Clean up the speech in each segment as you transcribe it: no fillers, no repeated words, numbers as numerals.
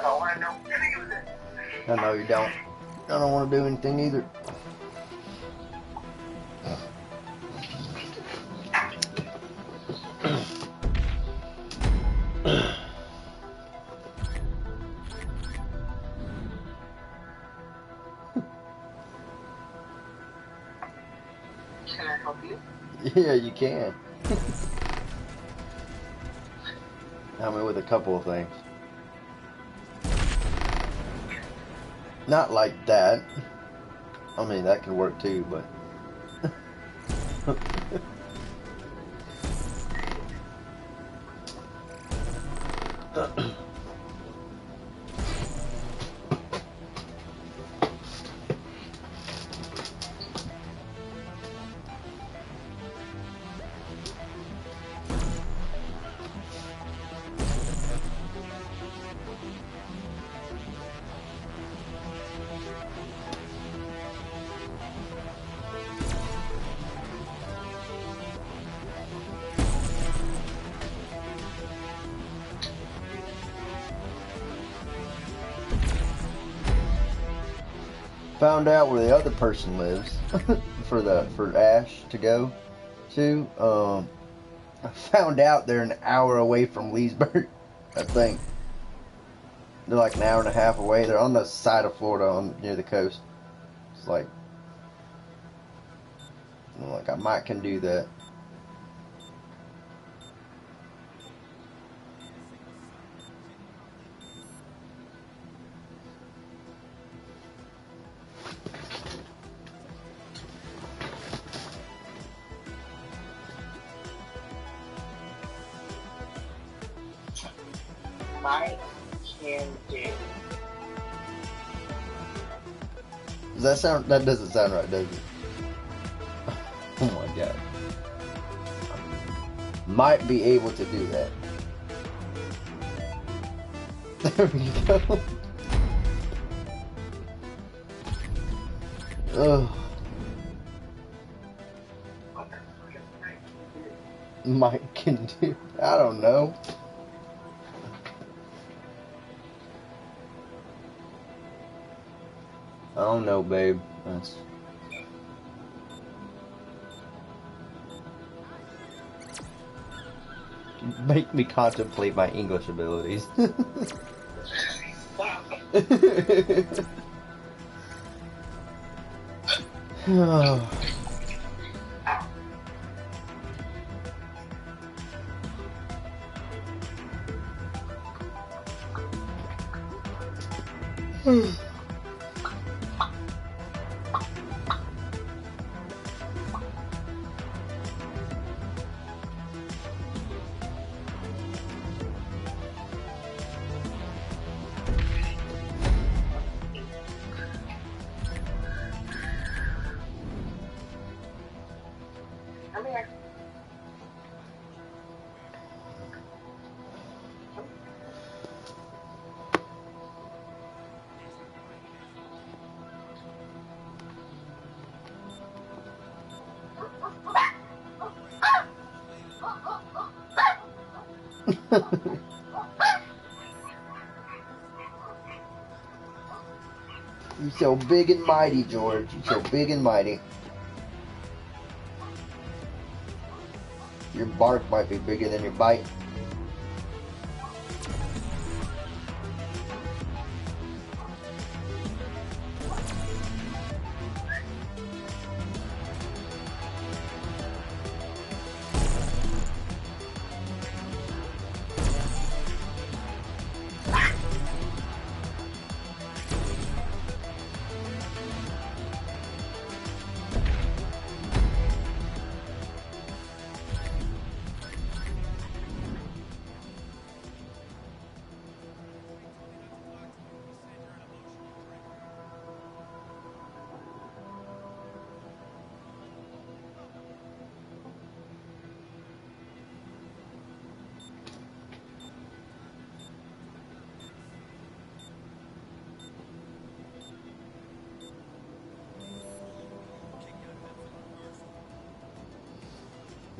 don't want to know anything of this. I know you don't. I don't want to do anything either. Can I help you? Yeah, you can. Help me with a couple of things. Not like that. I mean, that could work too, but... Found out where the other person lives for Ash to go to. I found out they're an hour away from Leesburg. I think they're like an hour and a half away. They're on the side of Florida, near the coast. It's like I might can do that. Might can do. Does that doesn't sound right, does it? Oh my god. Might be able to do that. There we go. Ugh. Might can do. I don't know. I don't know, babe. That's... Make me contemplate my English abilities. Oh. Come here. You're so big and mighty, George. You're so big and mighty. Your bark might be bigger than your bite.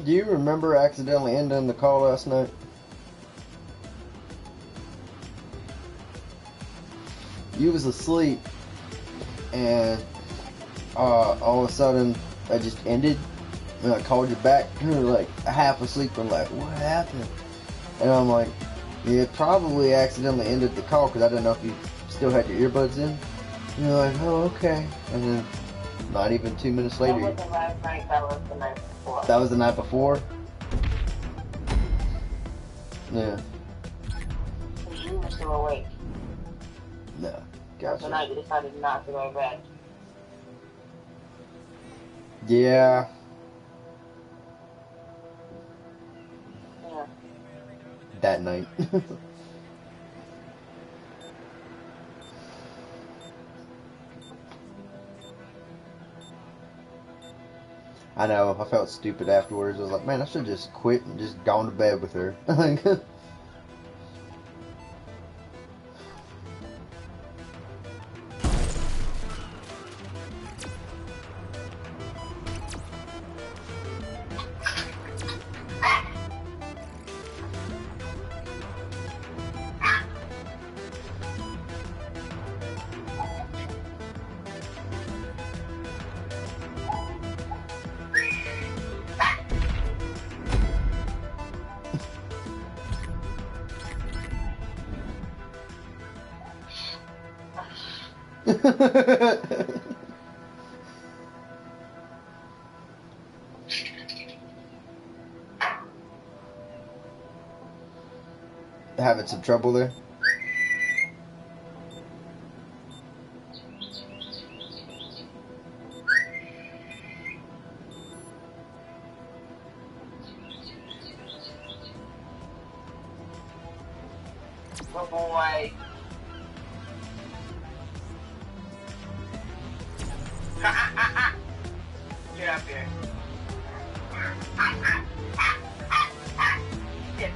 Do you remember accidentally ending the call last night? You was asleep, and all of a sudden, I just ended, and I called you back, and you were like half asleep. I'm like, what happened? And I'm like, you probably accidentally ended the call because I didn't know if you still had your earbuds in. And you're like, oh, okay. And then, not even 2 minutes later. That wasn't last night, that was the night before. That was the night before? Yeah. You were still awake. No. That was the night you decided not to go to bed. Yeah. Yeah. That night. I know, I felt stupid afterwards. I was like, man, I should just quit and just gone to bed with her. Having some trouble there? Oh boy. Get up here. Get.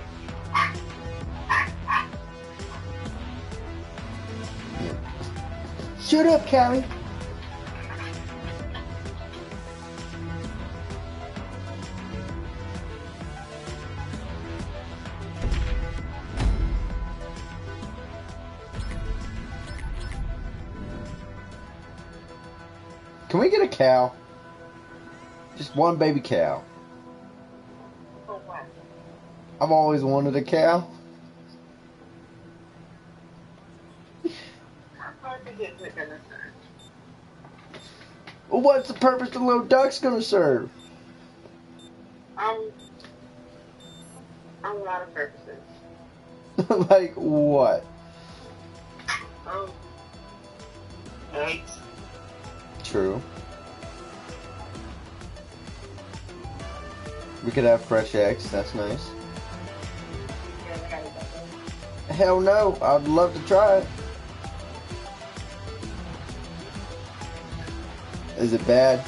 Shut up, Callie. Can we get a cow? Just one baby cow. Oh, what? I've always wanted a cow. How did it gonna serve? Well, what's the purpose the little duck's gonna serve? A lot of purposes. Like what? Eggs. True. We could have fresh eggs. That's nice. You ever had a duck? Hell no. I'd love to try it. Is it bad?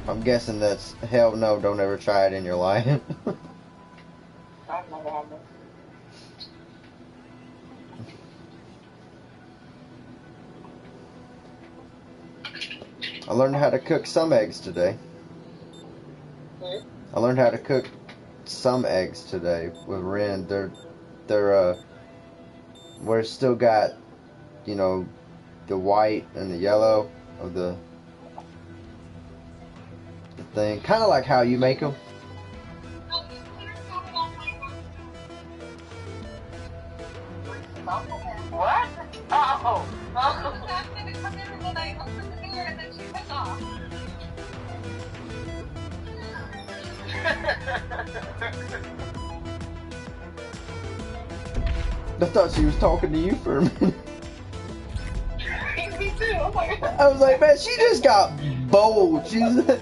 I'm guessing that's hell no. Don't ever try it in your life. I've never had one. I learned how to cook some eggs today. Hmm? I learned how to cook some eggs today with Ren. They're where it's still got, you know, the white and the yellow of the thing. Kind of like how you make them. What? Oh. I thought she was talking to you for a minute. Me too. Oh my God. I was like, man, she just got bold. She just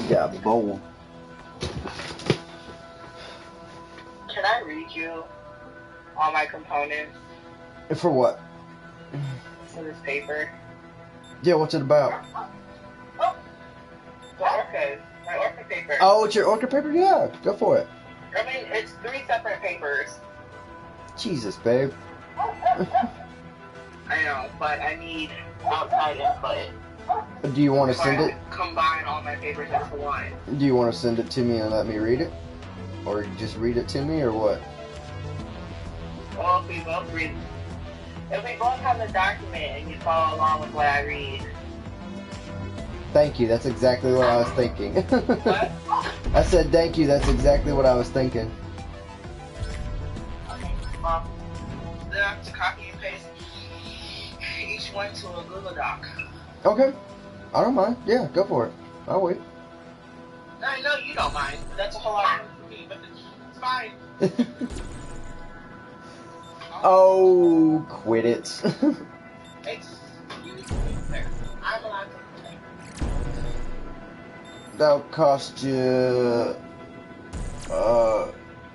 got bold. Can I read you all my components For what? for this paper? Yeah, what's it about? Oh, the orcas. My orca paper. Oh, it's your orca paper? Yeah, go for it. I mean, it's 3 separate papers. Jesus, babe. I know, but I need outside input. Do you want to send it? combine all my papers into one. Do you want to send it to me and let me read it? Or just read it to me, or what? Well, if we both have the document and you follow along with what I read. Thank you, that's exactly what I was thinking. What? I said thank you, that's exactly what I was thinking. Okay, well, then I have to copy and paste each one to a Google Doc. Okay, I don't mind. Yeah, go for it. I'll wait. I know you don't mind, but that's a whole lot of for me, but it's fine. Oh, quit it. Excuse me, sir. I'm allowed to complain. That'll cost you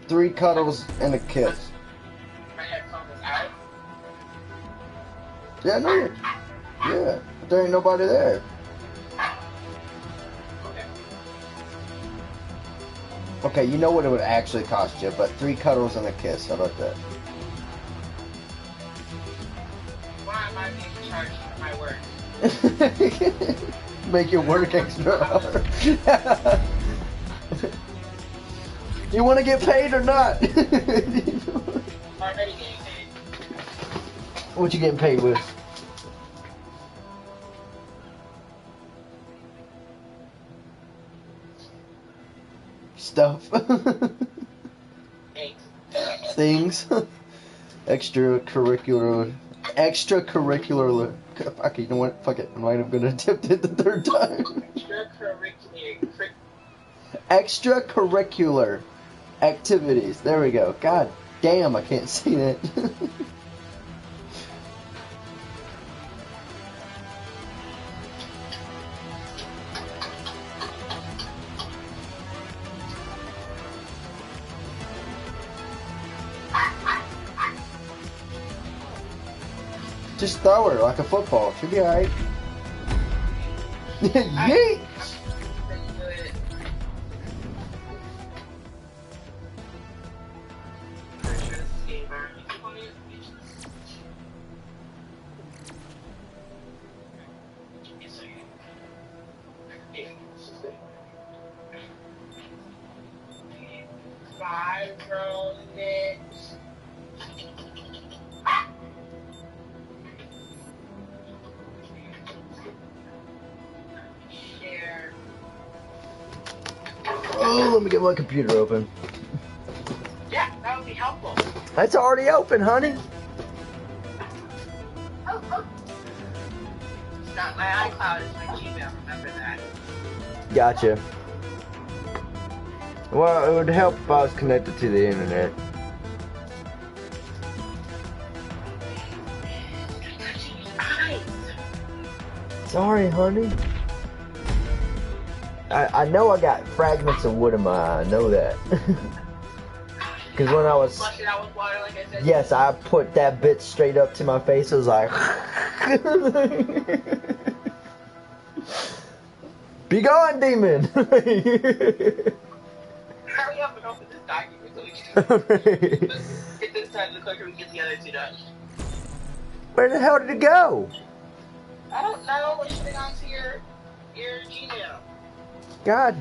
3 cuddles and a kiss. My headphone is out. Yeah, no. Yeah, but there ain't nobody there. Okay. Okay, you know what it would actually cost you, but 3 cuddles and a kiss. How about that? Why am I being charged for my work? Make your work extra hard. You want to get paid or not? I'm already getting paid. What you getting paid with? Stuff. Thanks. Things. Extracurricular. Fuck it, you know what? Fuck it. I might have gonna attempt it the 3rd time. Extracurricular activities. There we go. God damn, I can't see that. Just throw her like a football. She'll be alright. Yeet! Oh, let me get my computer open. Yeah, that would be helpful. It's already open, honey. It's not my iCloud, it's my Gmail, remember that. Gotcha. Well, it would help if I was connected to the internet. Sorry, honey. I know I got fragments of wood in my eye. I know that. Because when I was... Flush it out with water, like I said. Yes, I put that bit straight up to my face. It was like... Be gone, demon! Hurry up and open this document so we can get this done the quicker we get the other 2 done. Where the hell did it go? I don't know. It should have gone to your Gmail. God.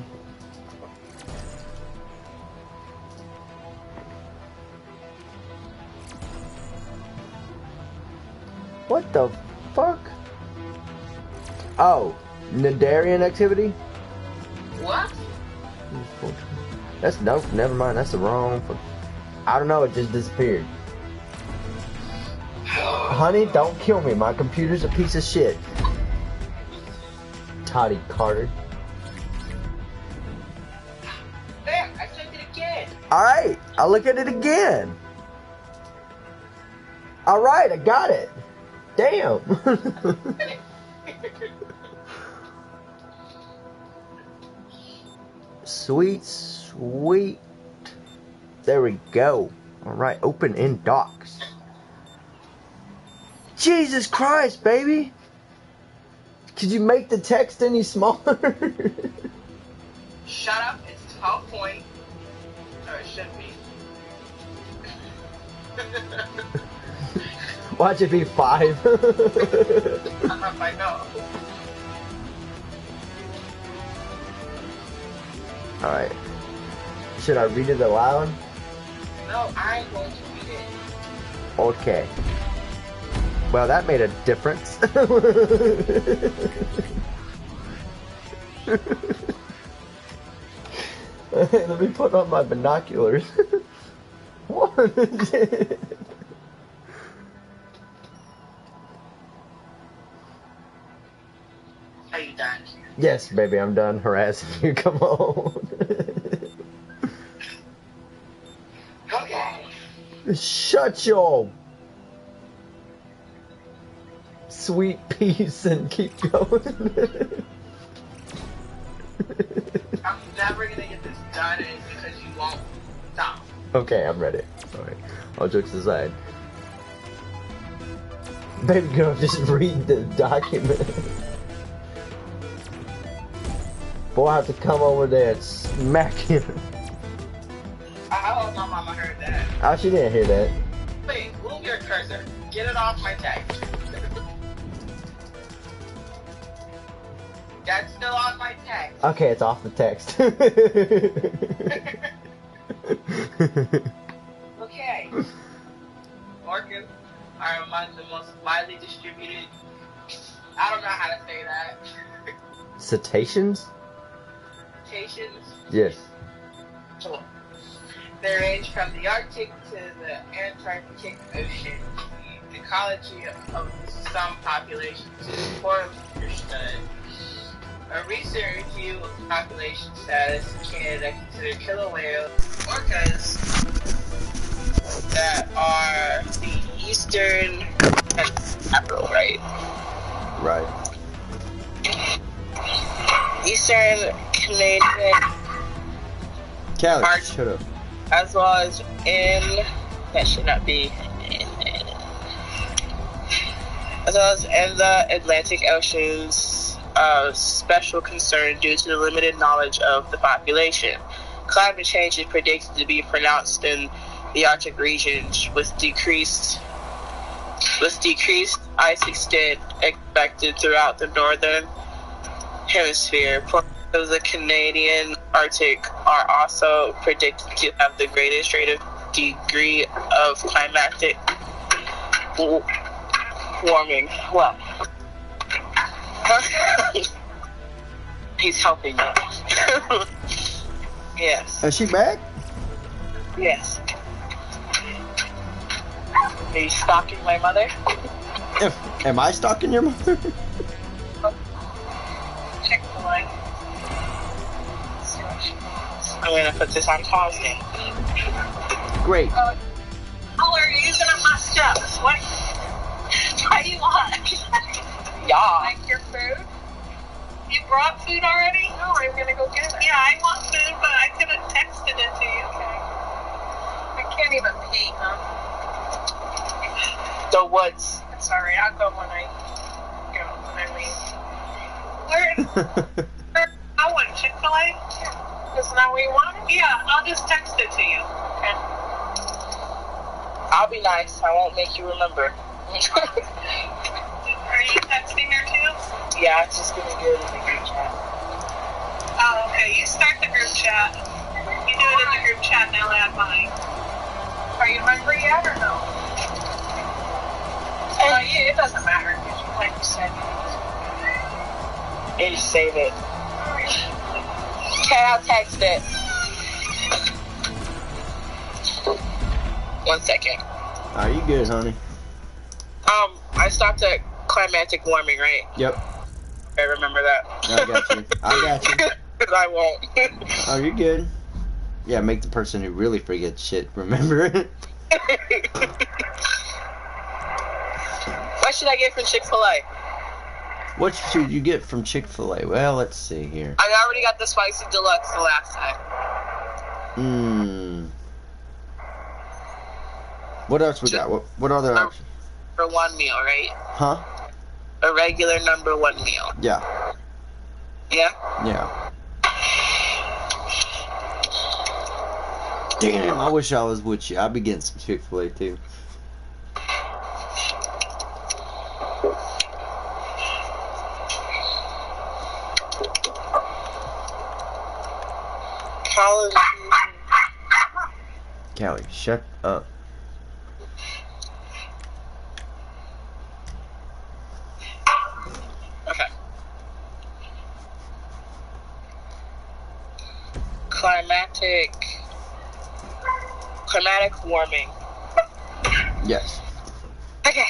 What the fuck? Oh, Nadarian activity? What? That's nope, never mind. That's the wrong. I don't know. It just disappeared. Honey, don't kill me. My computer's a piece of shit. Toddy Carter. There, I sent it again. Alright, I'll look at it again. Alright, I got it. Damn. Sweet, sweet. There we go. Alright, open in docs. Jesus Christ, baby. Could you make the text any smaller? Shut up, it's 12 point. Or it should be. Watch it be 5. I know. Alright. Should I read it aloud? No, I'm going to read it. Okay. Well, that made a difference. Let me put on my binoculars. What is it? Are you done? Yes, baby, I'm done harassing you. Come on. Okay. Shut your sweet peace and keep going. I'm never gonna get this done because you won't stop. Okay, I'm ready. Alright, all jokes aside. Baby girl, just read the document. Boy, I have to come over there and smack him. I hope my mama heard that. Oh, she didn't hear that. Wait, move your cursor. Get it off my text. That's still on my text. Okay, it's off the text. Okay. Orcas are among the most widely distributed. I don't know how to say that. Cetaceans? Cetaceans. Yes. They range from the Arctic to the Antarctic Ocean. The ecology of some populations is poorly understood. A recent review of population status in Canada considered killer whale orcas that are the eastern capital, right? Right. Eastern Canadian Callie, Arctic, shut up. as well as in that should not be as well as in the Atlantic Oceans. Of special concern due to the limited knowledge of the population. Climate change is predicted to be pronounced in the Arctic regions with decreased ice extent expected throughout the northern hemisphere. Portions of the Canadian Arctic are also predicted to have the greatest rate of degree of climatic warming. Well, he's helping me. Yes. Is she back? Yes. Are you stalking my mother? Am I stalking your mother? Chick-fil-A. I'm gonna put this on pause now. Great. Oh, are you using my stuff? What do you want? Yeah. Like your food? You brought food already? No, I'm gonna go get it. Yeah, I want food, but I could have texted it to you. Okay. I can't even pee, huh? The woods. It's alright, I'll go when I leave. Where? I want Chick-fil-A? Isn't that what you want? Yeah, I'll just text it to you. Okay. I'll be nice. I won't make you remember. Are you texting her too? Yeah, it's just gonna do it in the group chat. Oh, okay. You start the group chat. You do it in the group chat and I'll add mine. Are you hungry yet or no? Yeah, it doesn't matter. Like you said. You just save it. Okay, I'll text it. 1 second. Are you good, honey? I stopped at climatic warming, right? Yep. I remember that. I got you. I got you. I won't. Oh, you're good. Yeah, make the person who really forgets shit remember it. What should I get from Chick-fil-A? What should you get from Chick-fil-A? Well, let's see here. I already got the spicy deluxe the last time. What else we got? What other options? For one meal, right? Huh? A regular number one meal. Yeah. Yeah? Yeah. Damn, I wish I was with you. I'd be getting some Chick-fil-A too. Callie, shut up. Okay. Climatic warming. Yes. Okay.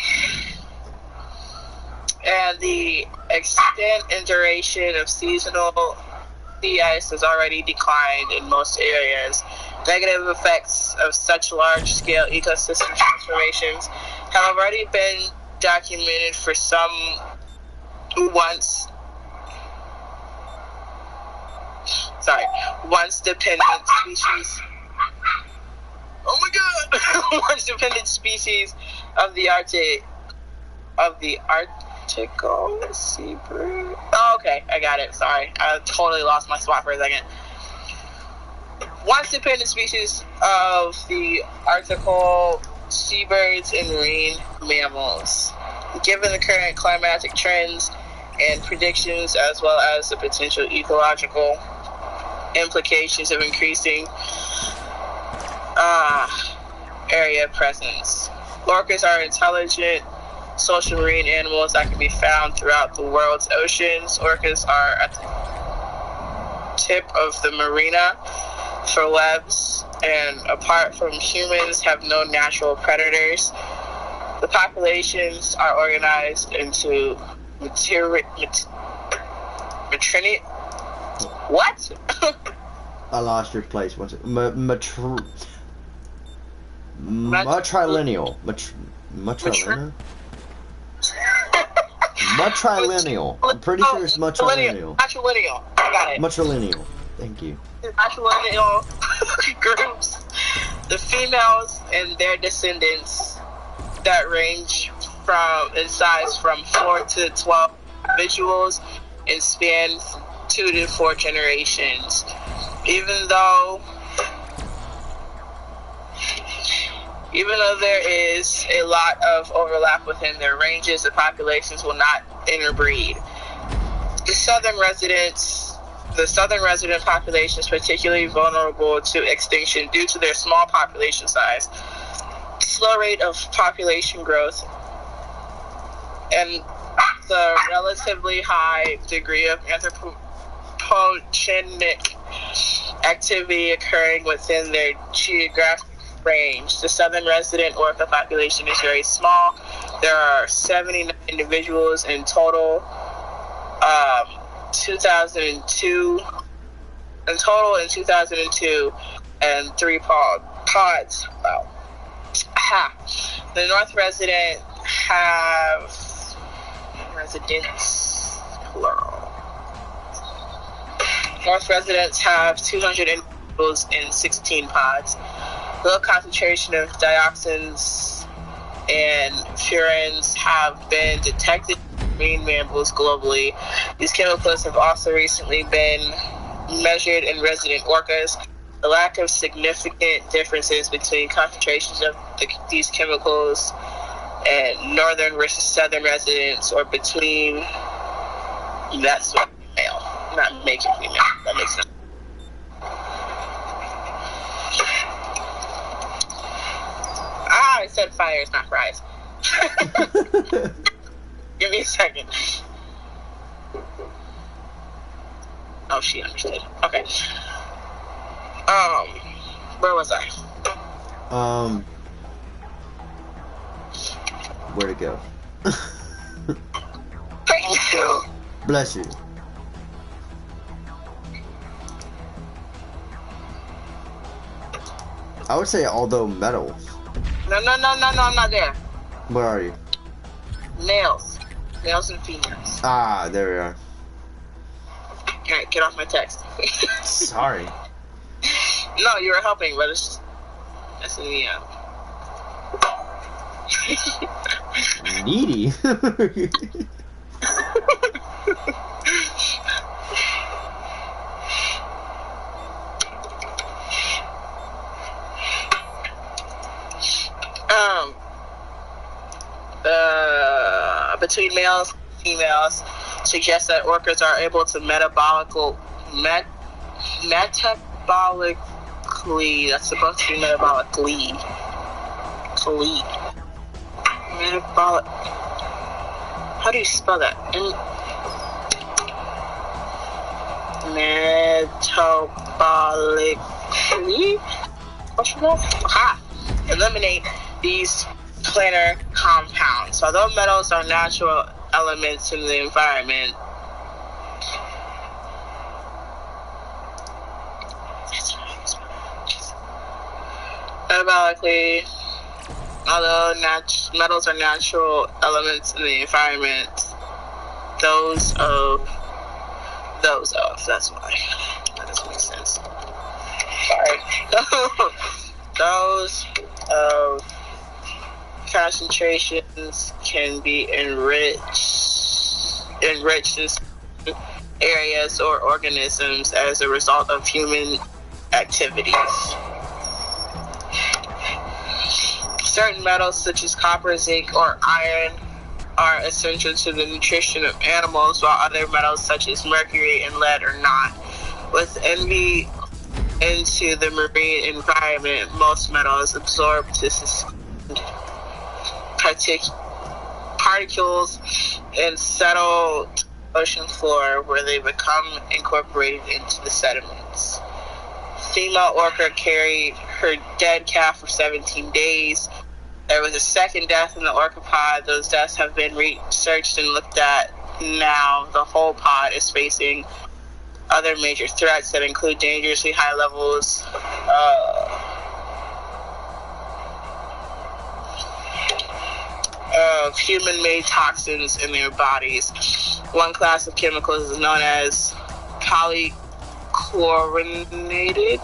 And the extent and duration of seasonal sea ice has already declined in most areas. Negative effects of such large-scale ecosystem transformations have already been documented for some once dependent species. Oh my god! Once dependent species of the Arctical seabird. Oh, okay, I got it. Sorry, I totally lost my spot for a second. Once dependent species of the Arctical seabirds and marine mammals. Given the current climatic trends and predictions, as well as the potential ecological implications of increasing area presence. Orcas are intelligent social marine animals that can be found throughout the world's oceans. Orcas are at the tip of the marina for webs, and apart from humans, have no natural predators. The populations are organized into matrilineal. What? I lost your place. What's it? Matrilineal. Matrilineal. Matrilineal. I'm pretty sure it's matrilineal. Matrilineal. I got it. Matrilineal. Thank you. Matrilineal groups. The females and their descendants that range in size from 4 to 12 individuals and span 2 to 4 generations. Even though there is a lot of overlap within their ranges, the populations will not interbreed. The southern resident population is particularly vulnerable to extinction due to their small population size, slow rate of population growth, and the relatively high degree of anthropogenic activity occurring within their geographic range. The southern resident orca population is very small. There are 79 individuals in total. 2002 in 2002, and 3 pods. Wow. The north residents plural. North residents have 200 individuals in 16 pods. Low concentration of dioxins and furans have been detected in marine mammals globally. These chemicals have also recently been measured in resident orcas. The lack of significant differences between concentrations of these chemicals and northern versus southern residents, or between that's what female, not making female. That makes sense. I said fires, not fries. Give me a second. Oh, she understood. Okay. Where was I? Where'd it go? Thank you. Bless you. I would say although metal. No, I'm not there. Where are you? Males and females. Ah, there we are. Alright, get off my text. Sorry. No, you were helping, but it's just messing me up. Needy. Between males and females suggests that orcas are able to metabolically Metabolically, that's supposed to be metabolically. Metabolic. How do you spell that? Metabolically? Aha! Eliminate these planar compounds. So although metals are natural elements in the environment, metabolically, although metals are natural elements in the environment, those of, that's why. That doesn't make sense. Sorry. Those of concentrations can be enriched in areas or organisms as a result of human activities. Certain metals such as copper, zinc, or iron are essential to the nutrition of animals, while other metals such as mercury and lead are not. With envy into the marine environment, most metals absorb to suspend particles and settle to the ocean floor, where they become incorporated into the sediments. Female orca carried her dead calf for 17 days. There was a second death in the orca pod. Those deaths have been researched and looked at. Now the whole pod is facing other major threats that include dangerously high levels of human-made toxins in their bodies. One class of chemicals is known as polychlorinated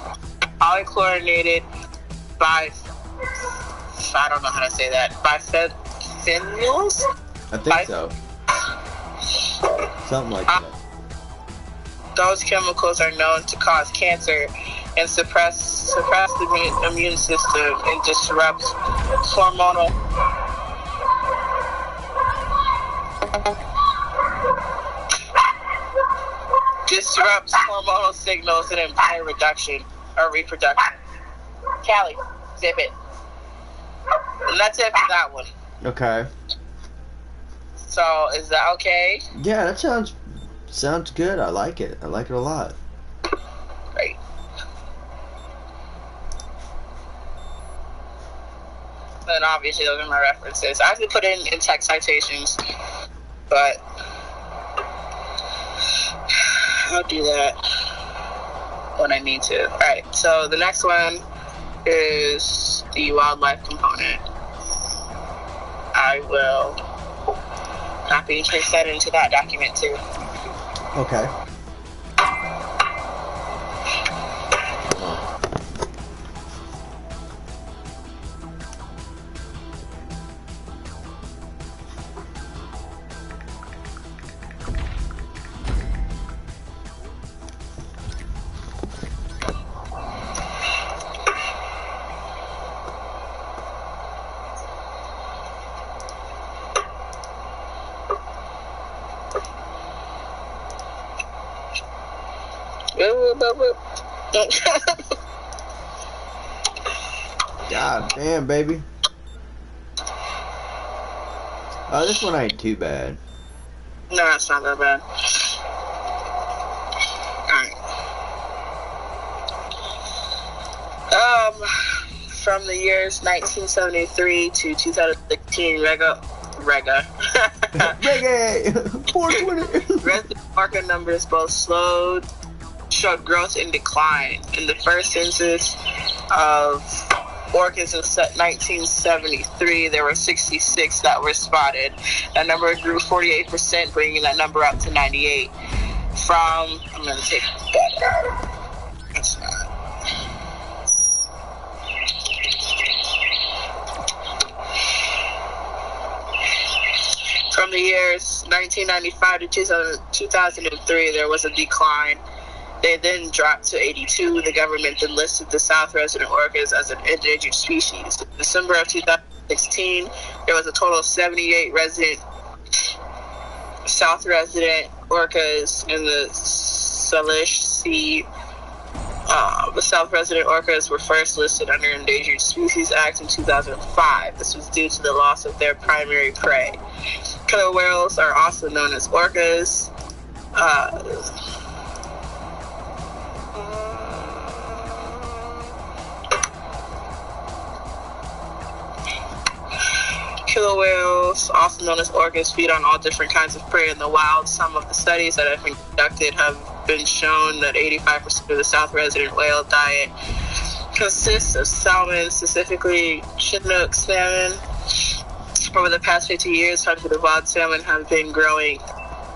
I don't know how to say that. Biphenyls? I think so. Something like that. Those chemicals are known to cause cancer and suppress the immune system and disrupt hormonal signals and impair reproduction. Callie, zip it. And that's it for that one. Okay. So, is that okay? Yeah, that sounds good. I like it. I like it a lot. Great. Then obviously those are my references. I have to put in text citations, but I'll do that when I need to. Alright, so the next one is the wildlife component. I will copy and paste that into that document too. Okay. God damn, baby. Oh, this one ain't too bad. No, it's not that bad. Alright. From the years 1973 to 2016, Reggae 420. Resident orca numbers both showed growth and decline. In the first census of orcas in 1973, there were 66 that were spotted. That number grew 48%, bringing that number up to 98. I'm going to take that out. That's not. From the years 1995 to 2003, there was a decline. They then dropped to 82. The government then listed the South resident orcas as an endangered species. In December of 2016, there was a total of 78 South resident orcas in the Salish Sea The South resident orcas were first listed under Endangered Species Act in 2005. This was due to the loss of their primary prey. Killer whales are also known as orcas. Killer whales, also known as orcas, feed on all different kinds of prey in the wild. Some of the studies that have been conducted have been shown that 85% of the South resident whale diet consists of salmon, specifically Chinook salmon. Over the past 50 years, hundreds of wild salmon have been going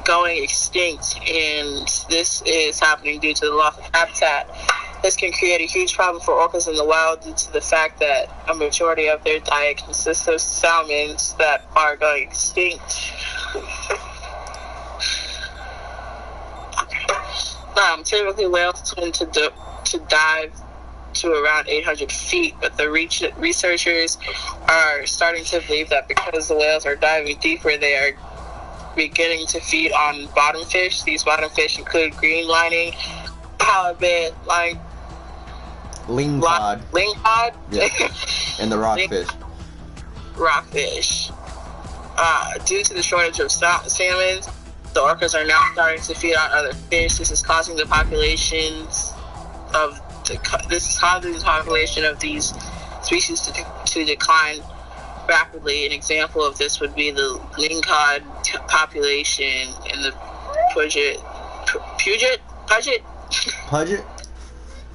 extinct, and this is happening due to the loss of habitat. This can create a huge problem for orcas in the wild due to the fact that a majority of their diet consists of salmons that are going extinct. Typically, whales tend to dive to around 800 feet, but the researchers are starting to believe that because the whales are diving deeper, they are beginning to feed on bottom fish. These bottom fish include green lining, halibut, lingcod, yeah. And the rockfish. Due to the shortage of salmon, the orcas are now starting to feed on other fish. This is causing the population of these species to decline rapidly. An example of this would be the lingcod population in the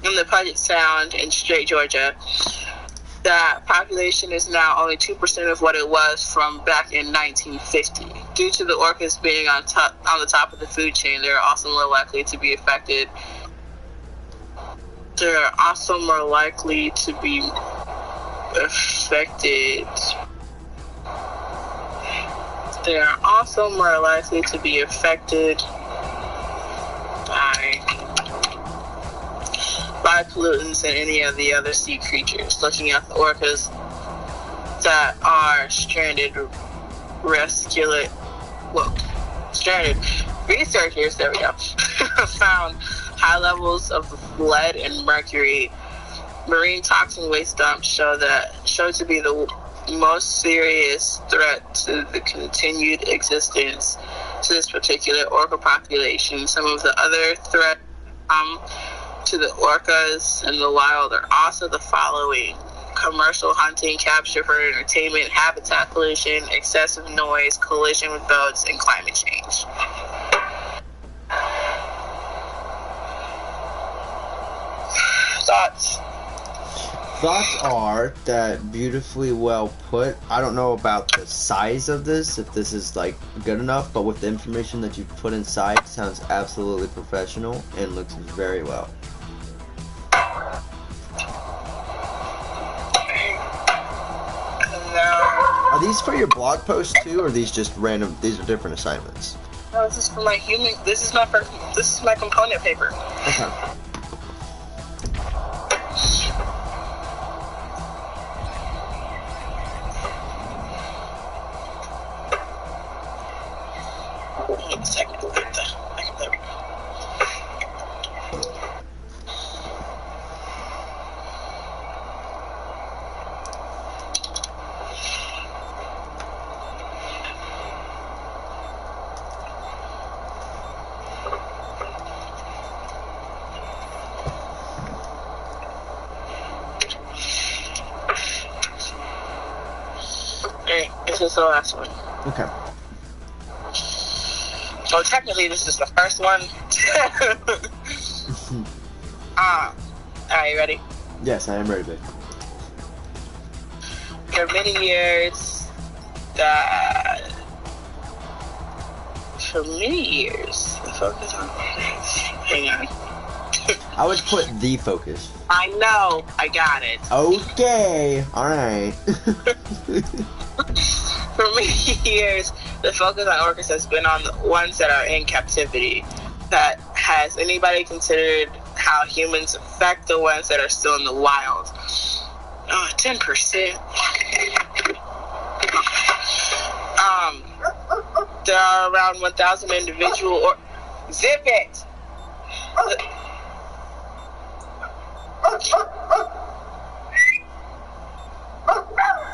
in the Puget Sound in Strait, Georgia. That population is now only 2% of what it was from back in 1950. Due to the orcas being on the top of the food chain, they're also more likely to be affected. They are also more likely to be affected by pollutants and any of the other sea creatures. Looking at the orcas that are stranded, researchers, there we go, found high levels of lead and mercury. Marine toxin waste dumps show to be the most serious threat to the continued existence to this particular orca population. Some of the other threats to the orcas in the wild are also the following: commercial hunting, capture for entertainment, habitat pollution, excessive noise, collision with boats, and climate change. Thoughts are that beautifully well put. I don't know about the size of this, if this is like good enough, but with the information that you put inside, it sounds absolutely professional and looks very well. Are these for your blog post too, or are these just random? These are different assignments. No, this is for my human. This is my component paper. Okay. Wait a second. There we go. Alright, this is the last one. Okay. So technically, this is the first one. Are you ready? Yes, I am ready, babe. For many years, the focus on. Hang on. I would put the focus. I know. I got it. Okay. All right. For many years, the focus on orcas has been on the ones that are in captivity. Has anybody considered how humans affect the ones that are still in the wild? 10%. There are around 1,000 individual zip it.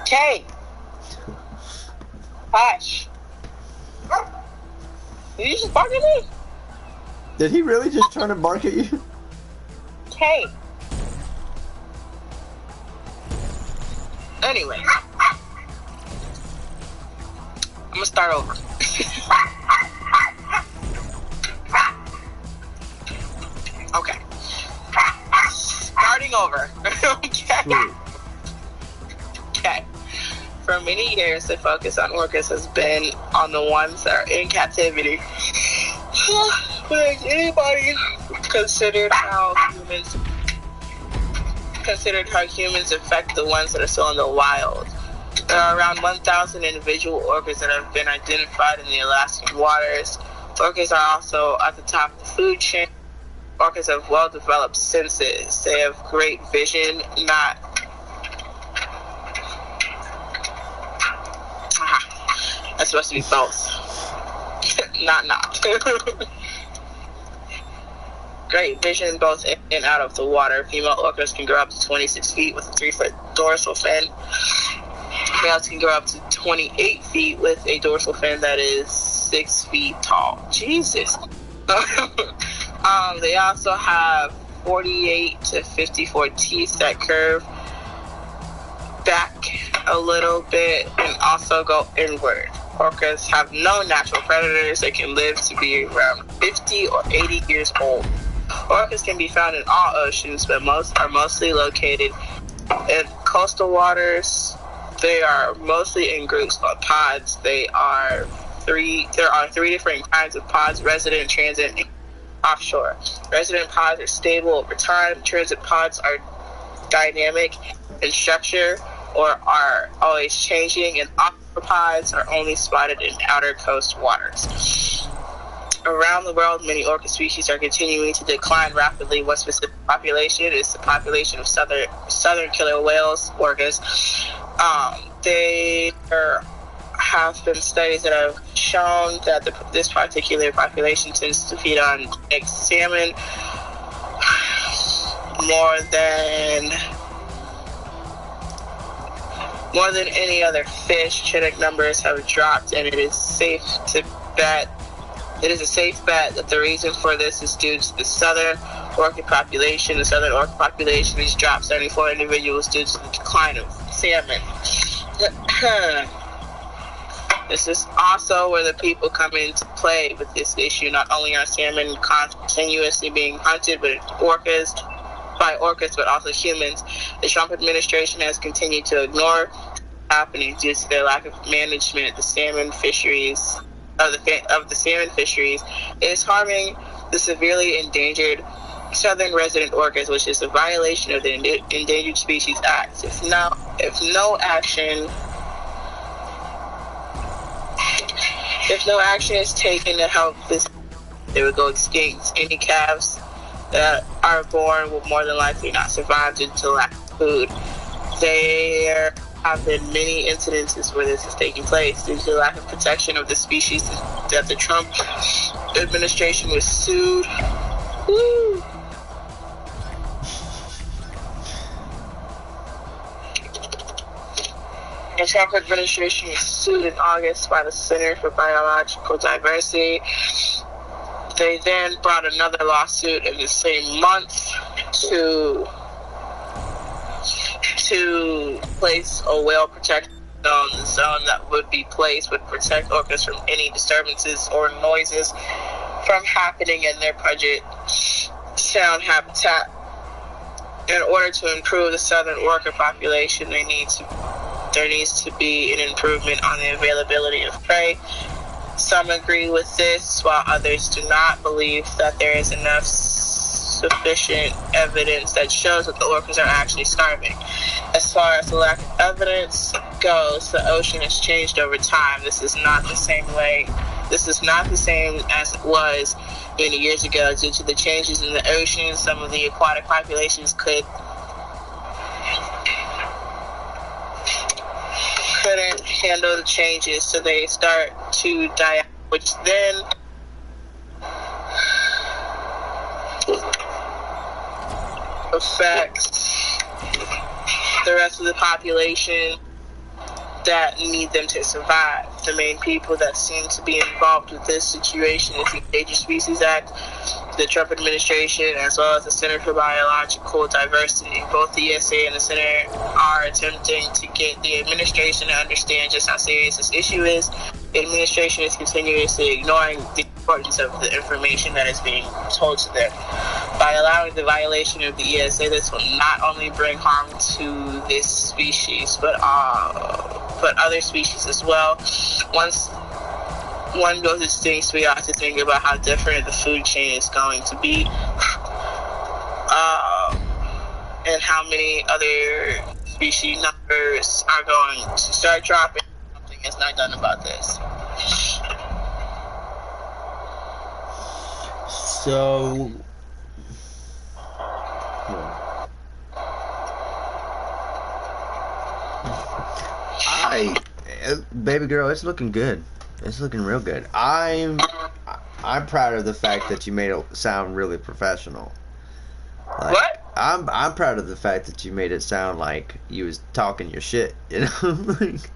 Kay. Hush. Did you just bark at me? Did he really just turn and bark at you? Kay. Anyway. I'm gonna start over. Okay. Starting over. Okay. Okay. For many years, the focus on orcas has been on the ones that are in captivity. But has anybody considered how humans affect the ones that are still in the wild? There are around 1,000 individual orcas that have been identified in the Alaskan waters. Orcas are also at the top of the food chain. Orcas have well-developed senses. They have great vision, not... That's supposed to be both. not. Great vision both in and out of the water. Female orcas can grow up to 26 feet with a 3-foot dorsal fin. Males can grow up to 28 feet with a dorsal fin that is 6 feet tall. Jesus. They also have 48 to 54 teeth that curve back a little bit and also go inward. Orcas have no natural predators. They can live to be around 50 or 80 years old. Orcas can be found in all oceans, but most are mostly located in coastal waters. They are mostly in groups called pods. There are three different kinds of pods: resident, transit, and offshore. Resident pods are stable over time. Transit pods are dynamic in structure or are always changing, and offshore pods are only spotted in outer coast waters. Around the world, many orca species are continuing to decline rapidly. One specific population is the population of southern killer whales, orcas. There have been studies that have shown that this particular population tends to feed on salmon more than any other fish. Genetic numbers have dropped, and it is a safe bet that the reason for this is due to the southern orca population. The southern orca population has dropped 74 individuals due to the decline of salmon. This is also where the people come into play with this issue. Not only are salmon continuously being hunted by orcas, but also humans. The Trump administration has continued to ignore what's happening due to their lack of management of the salmon fisheries. It is harming the severely endangered southern resident orcas, which is a violation of the Endangered Species Act. If no action is taken to help this, they will go extinct. Any calves that are born will more than likely not survive due to lack of food. There have been many incidences where this is taking place due to the lack of protection of the species that the Trump administration was sued. Woo. The Trump administration was sued in August by the Center for Biological Diversity. They then brought another lawsuit in the same month to place a whale protection zone. The zone that would be placed would protect orcas from any disturbances or noises from happening in their Puget Sound habitat. In order to improve the southern orca population, there needs to be an improvement on the availability of prey. Some agree with this, while others do not believe that there is enough sufficient evidence that shows that the orcas are actually starving. As far as the lack of evidence goes, the ocean has changed over time. This is not the same as it was many years ago. Due to the changes in the ocean, some of the aquatic populations couldn't handle the changes, so they start to die out, which then affects the rest of the population that need them to survive. The main people that seem to be involved with this situation is the Endangered Species Act, the Trump administration, as well as the Center for Biological Diversity. Both the ESA and the Center are attempting to get the administration to understand just how serious this issue is. The administration is continuously ignoring the importance of the information that is being told to them. By allowing the violation of the ESA, this will not only bring harm to this species, but other species as well. Once one goes extinct, we have to think about how different the food chain is going to be, and how many other species numbers are going to start dropping. Something is not done about this. So, baby girl, it's looking good. It's looking real good. I'm proud of the fact that you made it sound really professional. Like, what? I'm proud of the fact that you made it sound like you was talking your shit. You know, that's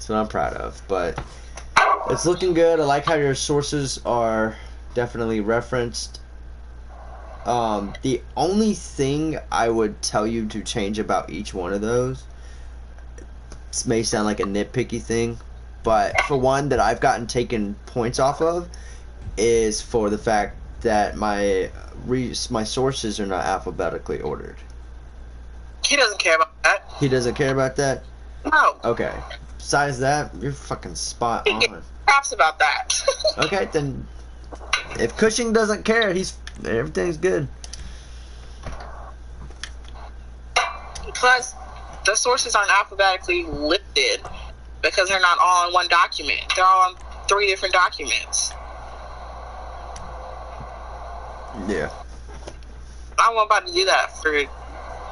what I'm proud of. But it's looking good. I like how your sources are definitely referenced. The only thing I would tell you to change about each one of those, this may sound like a nitpicky thing, but for one that I've gotten taken points off of is for the fact that my sources are not alphabetically ordered. He doesn't care about that. He doesn't care about that? No. Okay. Besides that, you're fucking spot on. He gets props about that. Okay, then if Cushing doesn't care, everything's good. Plus, the sources aren't alphabetically listed because they're not all in one document. They're all on 3 different documents. Yeah. I'm about to do that for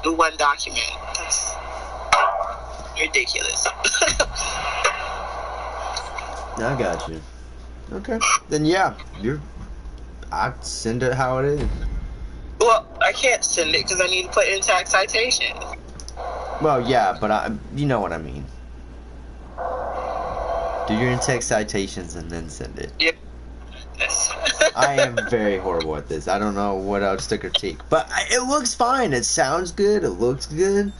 the one document. That's ridiculous. I got you. Okay. Then yeah, I'd send it how it is. Well, I can't send it because I need to put in-tag citation. Well, yeah, but you know what I mean. Do your in-text citations and then send it. Yep. Yes. I am very horrible at this. I don't know what else to critique, but it looks fine. It sounds good. It looks good.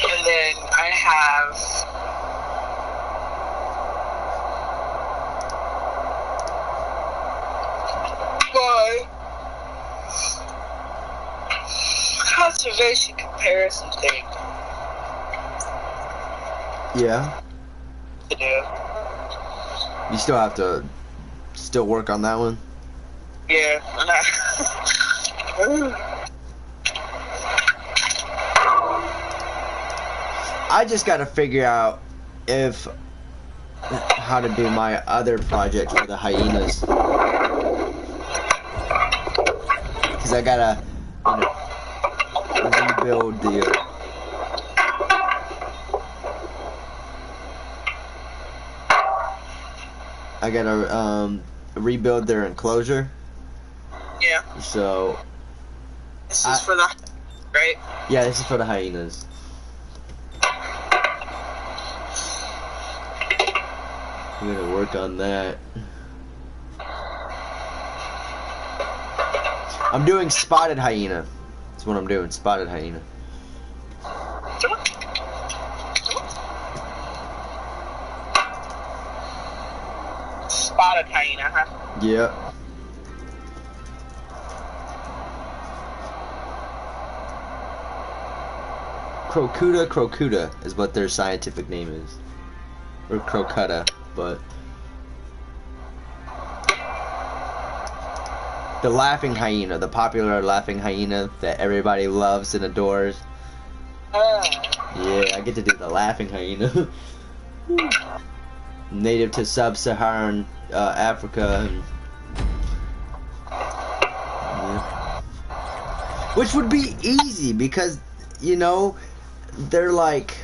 And then I have my conservation comparison thing Yeah. to do. You still have to work on that one. Yeah. I just got to figure out how to do my other project for the hyenas, because I gotta, rebuild the. I gotta rebuild their enclosure. Yeah. So. This is for the right. Yeah, this is for the hyenas. I'm gonna work on that. I'm doing spotted hyena. That's what I'm doing, spotted hyena. Spotted hyena, huh? Yep. Crocuta is what their scientific name is. Or crocutta, but the laughing hyena, the popular laughing hyena that everybody loves and adores. Yeah, I get to do the laughing hyena. Native to sub-Saharan Africa. And, yeah. Which would be easy because, you know, they're like...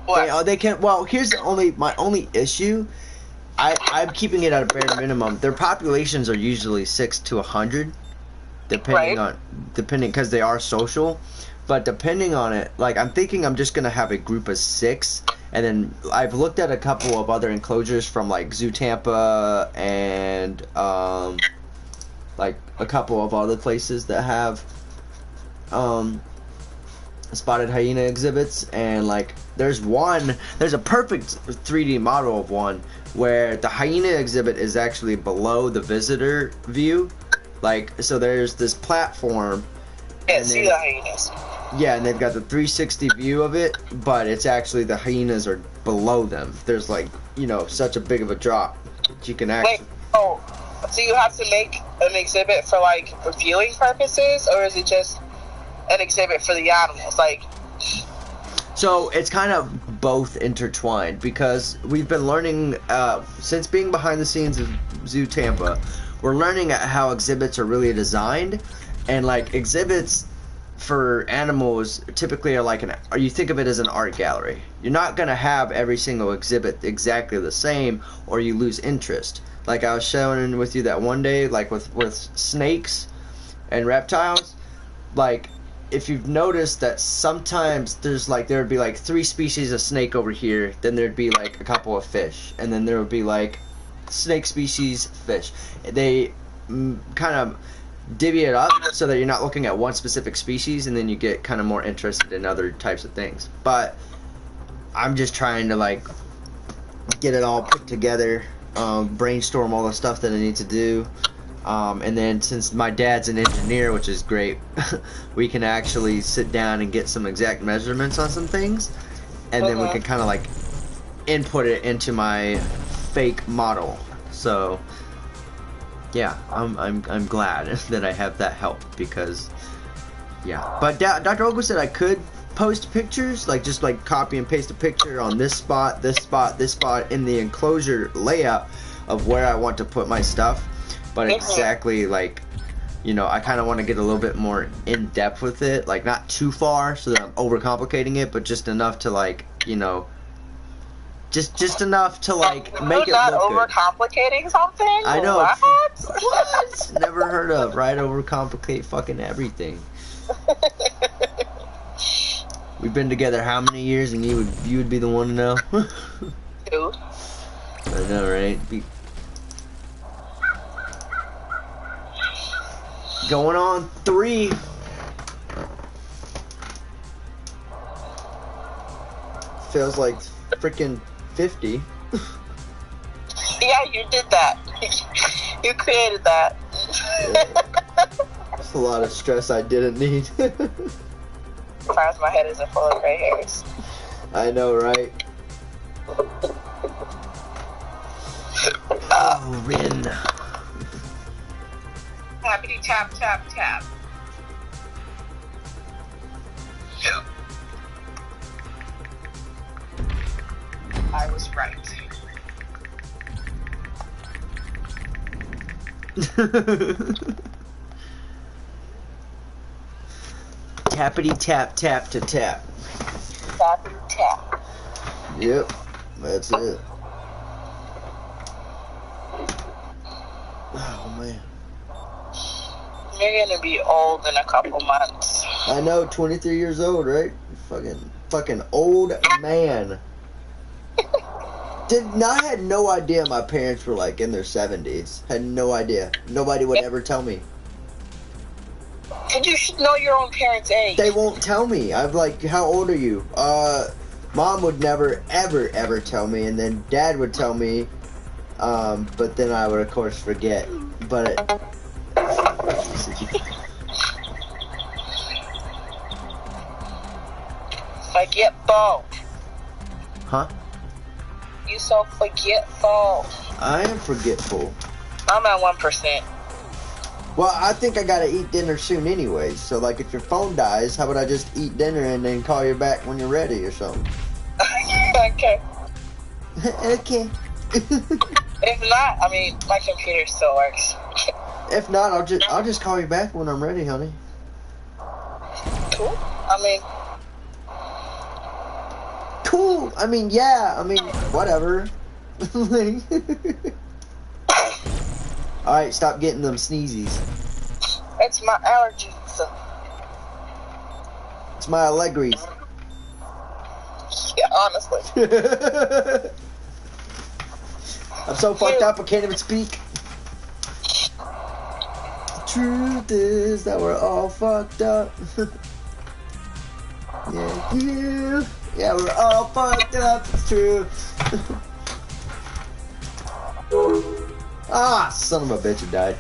What? They can. Well, here's my only issue. I'm keeping it at a bare minimum. Their populations are usually 6 to 100, depending because they are social. But depending on it, like I'm thinking, I'm just gonna have a group of 6, and then I've looked at a couple of other enclosures from like Zoo Tampa and like a couple of other places that have spotted hyena exhibits, and like there's a perfect 3D model of one where the hyena exhibit is actually below the visitor view, like so there's this platform. Yeah, see the hyenas. Yeah, and they've got the 360 view of it, but it's actually the hyenas are below them. There's like, you know, such a big of a drop that you can actually... Wait, oh, so you have to make an exhibit for like viewing purposes, or is it just an exhibit for the animals? Like, so it's kind of both intertwined because we've been learning since being behind the scenes of Zoo Tampa, we're learning how exhibits are really designed, and like exhibits for animals typically are like or you think of it as an art gallery. You're not gonna have every single exhibit exactly the same, or you lose interest. Like I was showing with you that one day, like with snakes and reptiles, like if you've noticed that sometimes there'd be like 3 species of snake over here, then there'd be like a couple of fish, and then there would be like snake species, fish. They kind of divvy it up so that you're not looking at one specific species, and then you get kind of more interested in other types of things. But I'm just trying to like get it all put together, brainstorm all the stuff that I need to do. And then since my dad's an engineer, which is great, we can actually sit down and get some exact measurements on some things, and then we can kind of like input it into my fake model. So yeah, I'm glad that I have that help, because yeah. But Dr. Ogle said I could post pictures, like just like copy and paste a picture on this spot, this spot, this spot in the enclosure layout of where I want to put my stuff. But exactly, like, you know, I kind of want to get a little bit more in depth with it, like not too far so that I'm overcomplicating it, but just enough to like, you know, just enough to like make it look good. Overcomplicating something? I know. What? Never heard of, right? Overcomplicate fucking everything. We've been together how many years, and you would be the one to know? 2. I know, right? Going on 3. Feels like freaking 50. Yeah, you did that. You created that. Yeah. That's a lot of stress I didn't need. Sometimes my head isn't full of gray hairs. I know, right? Oh, Rin. Tappity tap tap tap. I was right. Tappity tap tap to tap. Tappity tap. Yep, that's it. Oh man. You're gonna be old in a couple months. I know, 23 years old, right? Fucking old man. I had no idea my parents were like in their 70s. Had no idea. Nobody would ever tell me. And you should know your own parents' age. They won't tell me. I'm like, how old are you? Mom would never, ever, ever tell me, and then Dad would tell me, but then I would, of course, forget. But Forgetful. Huh? You so forgetful. I am forgetful. I'm at 1%. Well, I think I gotta eat dinner soon anyway. So, like, if your phone dies, how about I just eat dinner and then call you back when you're ready or something? Okay. Okay. If not, I mean, my computer still works. If not, I'll just call you back when I'm ready, honey. Cool. I mean. Cool. I mean, yeah. I mean, whatever. All right, stop getting them sneezies. It's my allergies. It's my Allegris. Yeah, honestly. I'm so fucked up I can't even speak. The truth is that we're all fucked up. Yeah, we're all fucked up. It's true. Ah, son of a bitch, it died.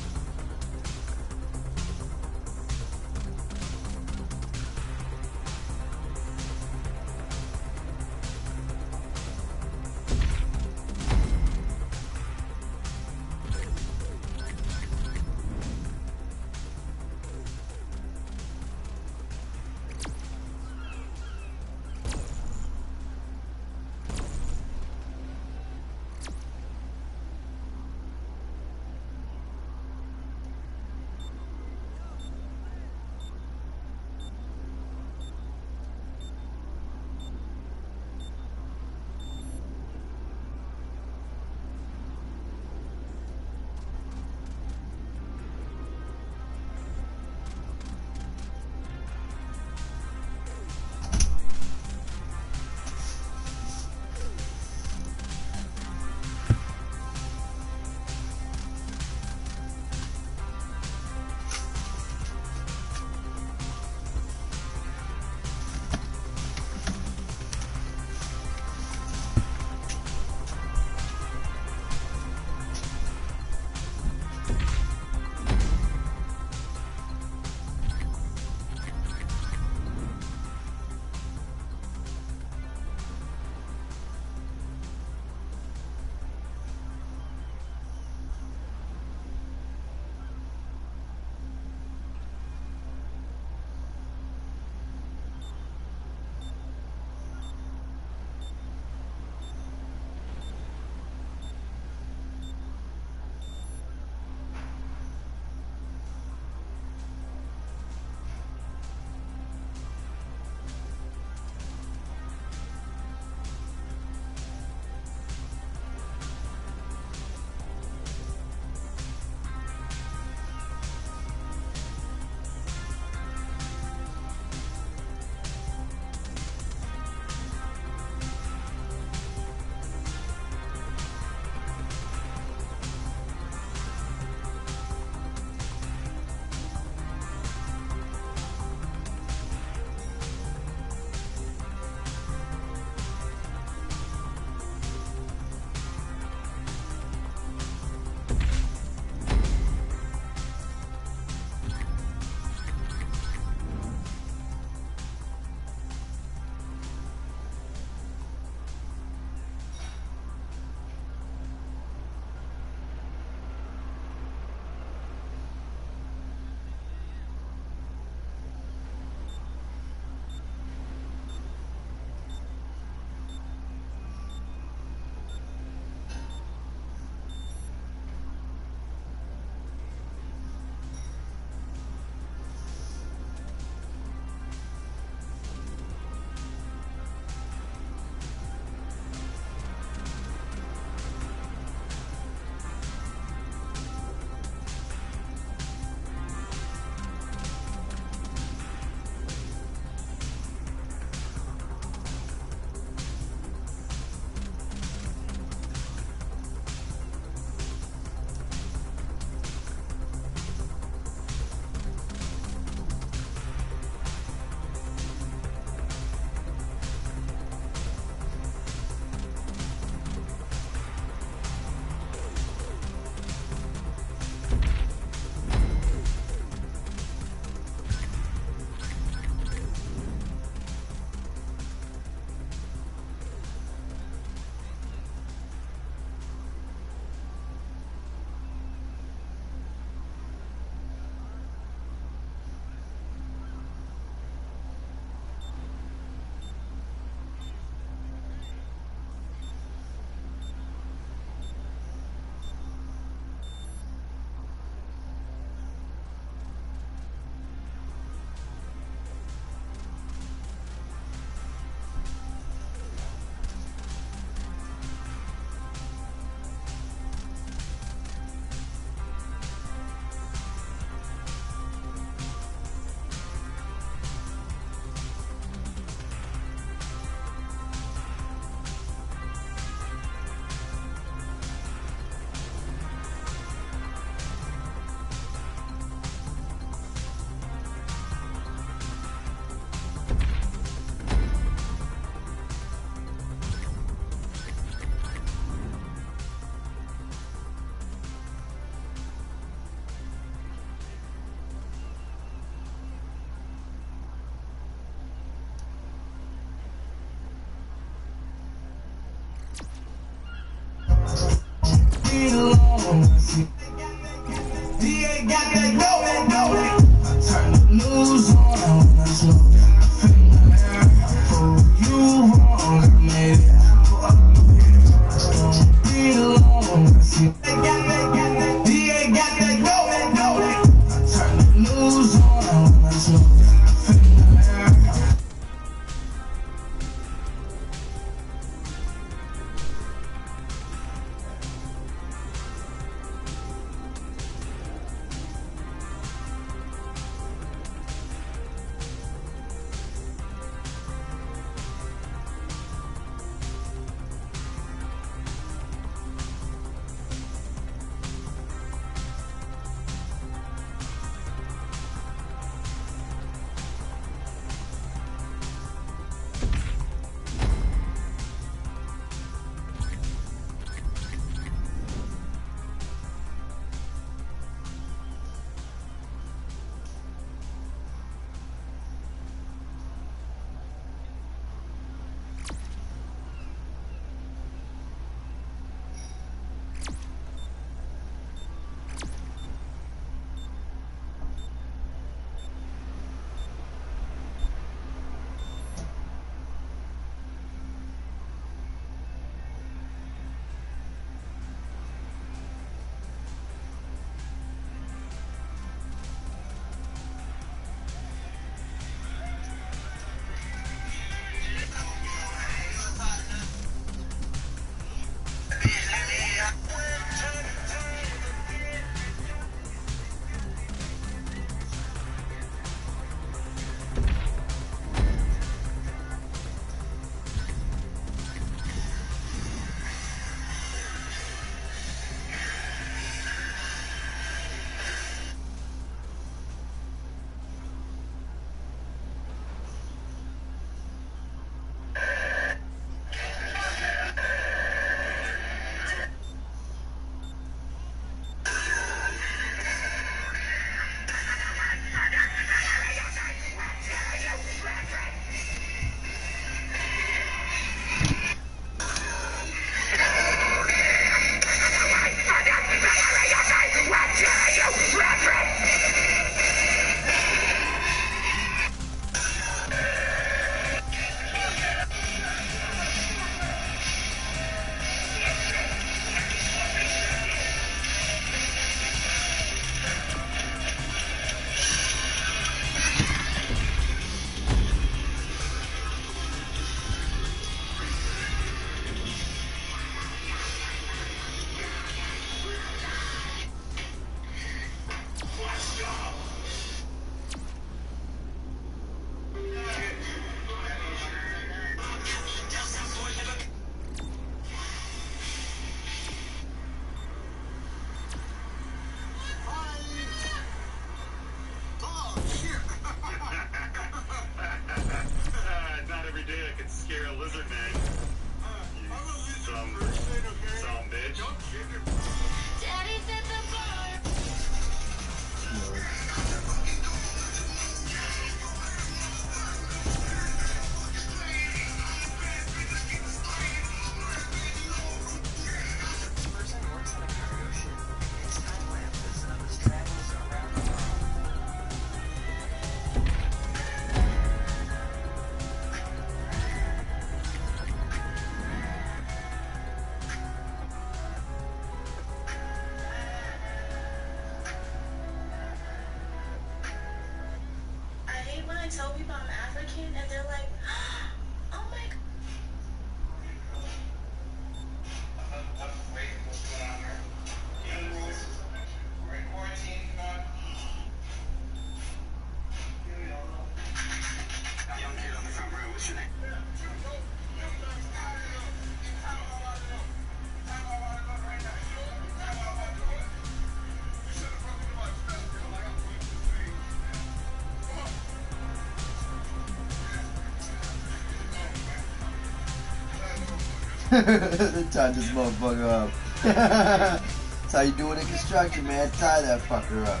Tie this motherfucker up. That's how you do it in construction, man. Tie that fucker up.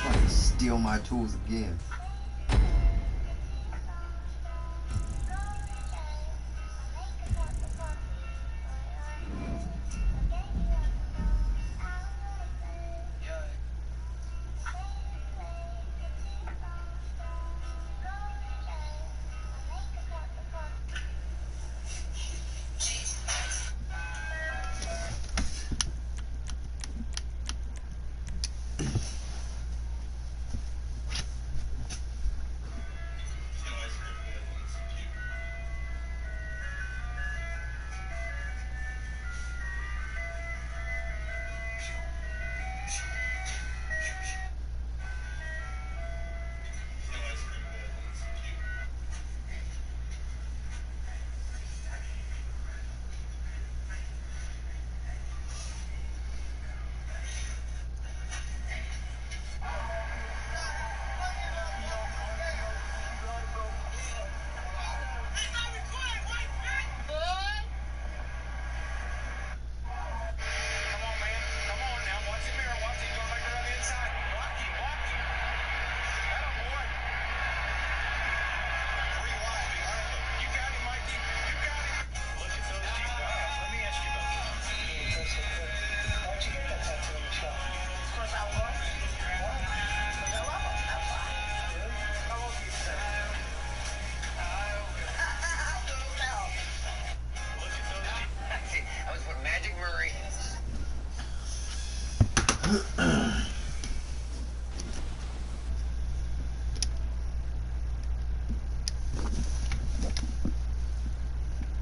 Fucking steal my tools again.